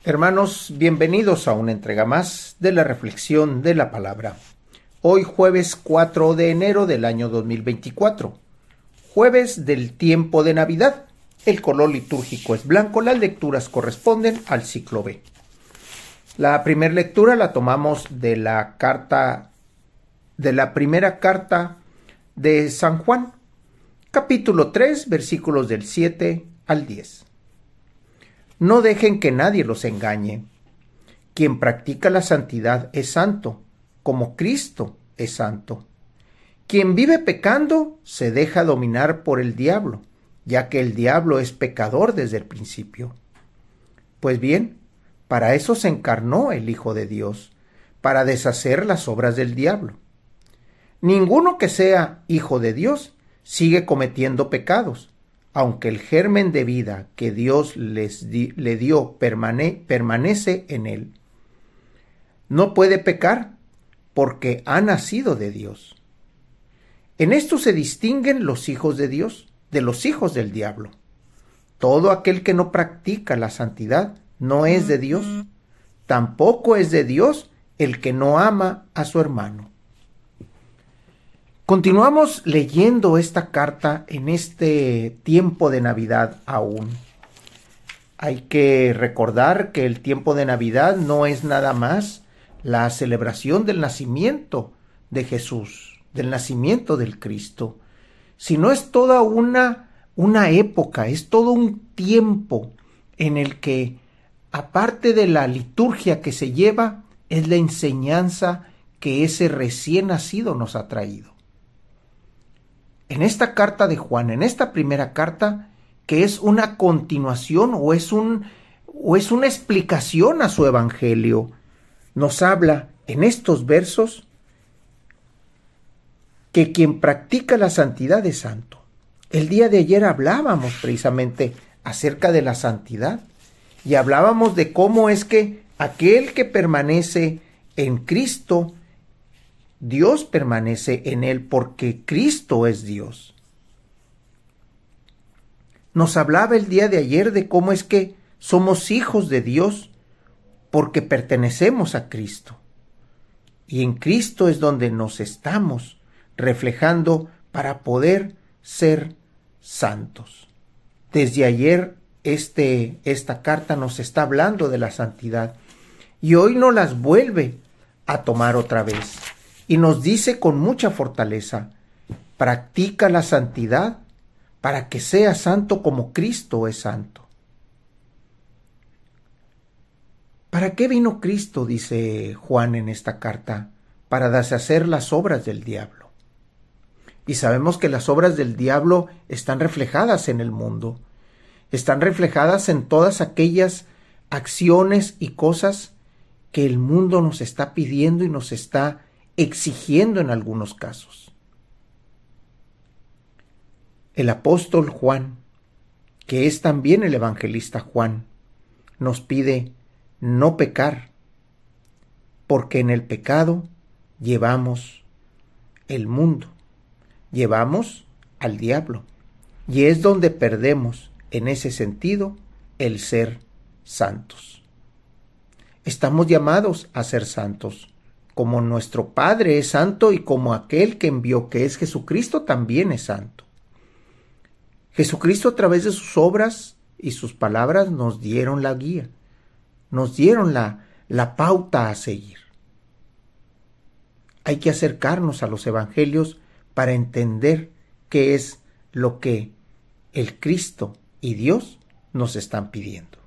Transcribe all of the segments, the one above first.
Hermanos, bienvenidos a una entrega más de la reflexión de la palabra. Hoy jueves 4 de enero del año 2024, jueves del tiempo de Navidad. El color litúrgico es blanco, las lecturas corresponden al ciclo B. La primera lectura la tomamos de la primera carta de San Juan, capítulo 3, versículos del 7 al 10. No dejen que nadie los engañe. Quien practica la santidad es santo, como Cristo es santo. Quien vive pecando se deja dominar por el diablo, ya que el diablo es pecador desde el principio. Pues bien, para eso se encarnó el Hijo de Dios, para deshacer las obras del diablo. Ninguno que sea hijo de Dios sigue cometiendo pecados, aunque el germen de vida que Dios le dio permanece en él. No puede pecar porque ha nacido de Dios. En esto se distinguen los hijos de Dios de los hijos del diablo. Todo aquel que no practica la santidad no es de Dios. Tampoco es de Dios el que no ama a su hermano. Continuamos leyendo esta carta en este tiempo de Navidad aún. Hay que recordar que el tiempo de Navidad no es nada más la celebración del nacimiento de Jesús, del nacimiento del Cristo, sino es toda una época, es todo un tiempo en el que, aparte de la liturgia que se lleva, es la enseñanza que ese recién nacido nos ha traído. En esta carta de Juan, en esta primera carta, que es una continuación o es una explicación a su evangelio, nos habla en estos versos que quien practica la santidad es santo. El día de ayer hablábamos precisamente acerca de la santidad y hablábamos de cómo es que aquel que permanece en Cristo, Dios permanece en él porque Cristo es Dios. Nos hablaba el día de ayer de cómo es que somos hijos de Dios porque pertenecemos a Cristo. Y en Cristo es donde nos estamos reflejando para poder ser santos. Desde ayer esta carta nos está hablando de la santidad y hoy nos las vuelve a tomar otra vez. Y nos dice con mucha fortaleza, practica la santidad para que seas santo como Cristo es santo. ¿Para qué vino Cristo? Dice Juan en esta carta, para deshacer las obras del diablo. Y sabemos que las obras del diablo están reflejadas en el mundo, están reflejadas en todas aquellas acciones y cosas que el mundo nos está pidiendo y nos está exigiendo en algunos casos. El apóstol Juan, que es también el evangelista Juan, nos pide no pecar, porque en el pecado llevamos el mundo, llevamos al diablo, y es donde perdemos, en ese sentido, el ser santos. Estamos llamados a ser santos, como nuestro Padre es santo y como aquel que envió, que es Jesucristo, también es santo. Jesucristo, a través de sus obras y sus palabras, nos dieron la guía, nos dieron la pauta a seguir. Hay que acercarnos a los evangelios para entender qué es lo que el Cristo y Dios nos están pidiendo.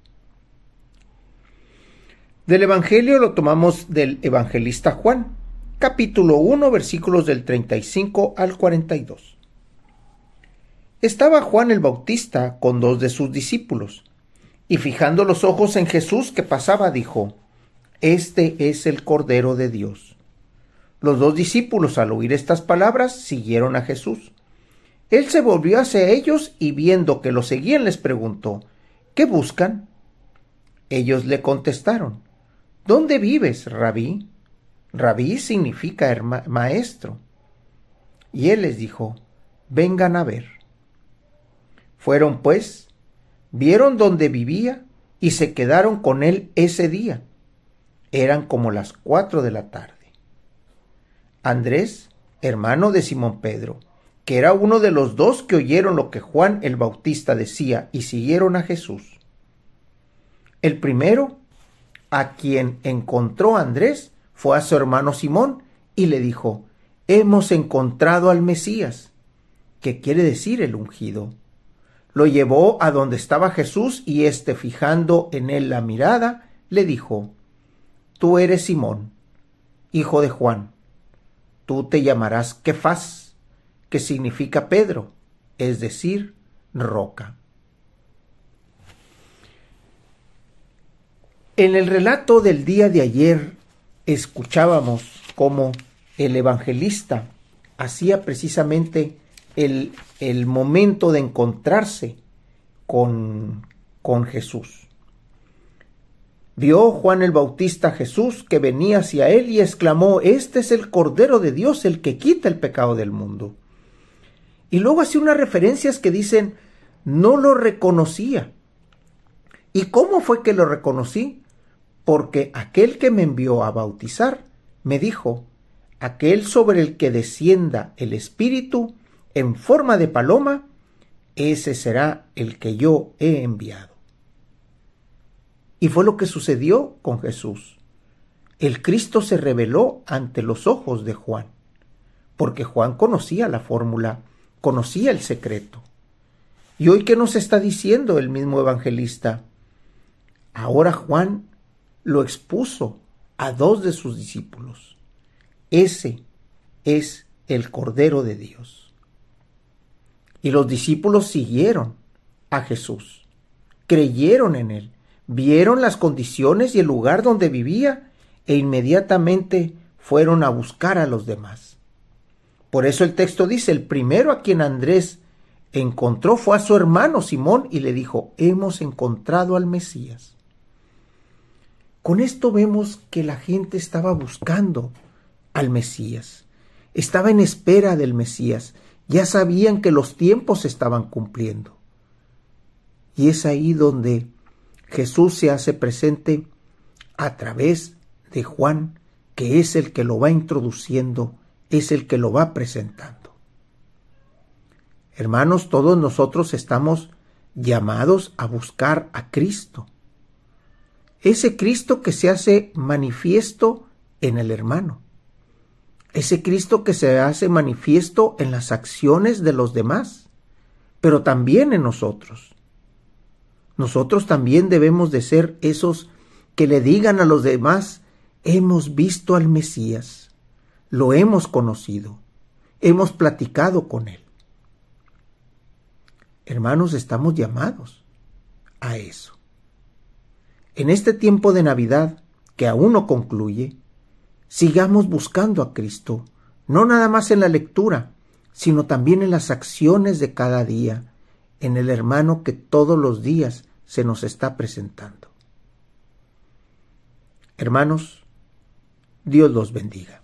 Del Evangelio lo tomamos del evangelista Juan, capítulo 1, versículos del 35 al 42. Estaba Juan el Bautista con 2 de sus discípulos, y fijando los ojos en Jesús que pasaba, dijo: Este es el Cordero de Dios. Los 2 discípulos, al oír estas palabras, siguieron a Jesús. Él se volvió hacia ellos y viendo que lo seguían les preguntó: ¿Qué buscan? Ellos le contestaron: ¿Dónde vives, Rabí? Rabí significa maestro. Y él les dijo: Vengan a ver. Fueron pues, vieron dónde vivía y se quedaron con él ese día. Eran como las 4 de la tarde. Andrés, hermano de Simón Pedro, que era uno de los 2 que oyeron lo que Juan el Bautista decía y siguieron a Jesús. El primero, a quien encontró Andrés, fue a su hermano Simón y le dijo: hemos encontrado al Mesías, que quiere decir el ungido. Lo llevó a donde estaba Jesús y fijando en él la mirada, le dijo: tú eres Simón, hijo de Juan. Tú te llamarás Kefas, que significa Pedro, es decir, roca. En el relato del día de ayer escuchábamos cómo el evangelista hacía precisamente el momento de encontrarse con Jesús. Vio Juan el Bautista a Jesús que venía hacia él y exclamó: este es el Cordero de Dios, el que quita el pecado del mundo. Y luego hace unas referencias que dicen: no lo reconocía. ¿Y cómo fue que lo reconocí? Porque aquel que me envió a bautizar me dijo: aquel sobre el que descienda el Espíritu en forma de paloma, ese será el que yo he enviado. Y fue lo que sucedió con Jesús. El Cristo se reveló ante los ojos de Juan, porque Juan conocía la fórmula, conocía el secreto. Y hoy, ¿qué nos está diciendo el mismo evangelista? Ahora Juan lo expuso a 2 de sus discípulos. Ese es el Cordero de Dios. Y los discípulos siguieron a Jesús, creyeron en él, vieron las condiciones y el lugar donde vivía e inmediatamente fueron a buscar a los demás. Por eso el texto dice: el primero a quien Andrés encontró fue a su hermano Simón y le dijo: hemos encontrado al Mesías. Con esto vemos que la gente estaba buscando al Mesías, estaba en espera del Mesías, ya sabían que los tiempos se estaban cumpliendo. Y es ahí donde Jesús se hace presente a través de Juan, que es el que lo va introduciendo, es el que lo va presentando. Hermanos, todos nosotros estamos llamados a buscar a Cristo. Ese Cristo que se hace manifiesto en el hermano. Ese Cristo que se hace manifiesto en las acciones de los demás, pero también en nosotros. Nosotros también debemos de ser esos que le digan a los demás: hemos visto al Mesías, lo hemos conocido, hemos platicado con él. Hermanos, estamos llamados a eso. En este tiempo de Navidad, que aún no concluye, sigamos buscando a Cristo, no nada más en la lectura, sino también en las acciones de cada día, en el hermano que todos los días se nos está presentando. Hermanos, Dios los bendiga.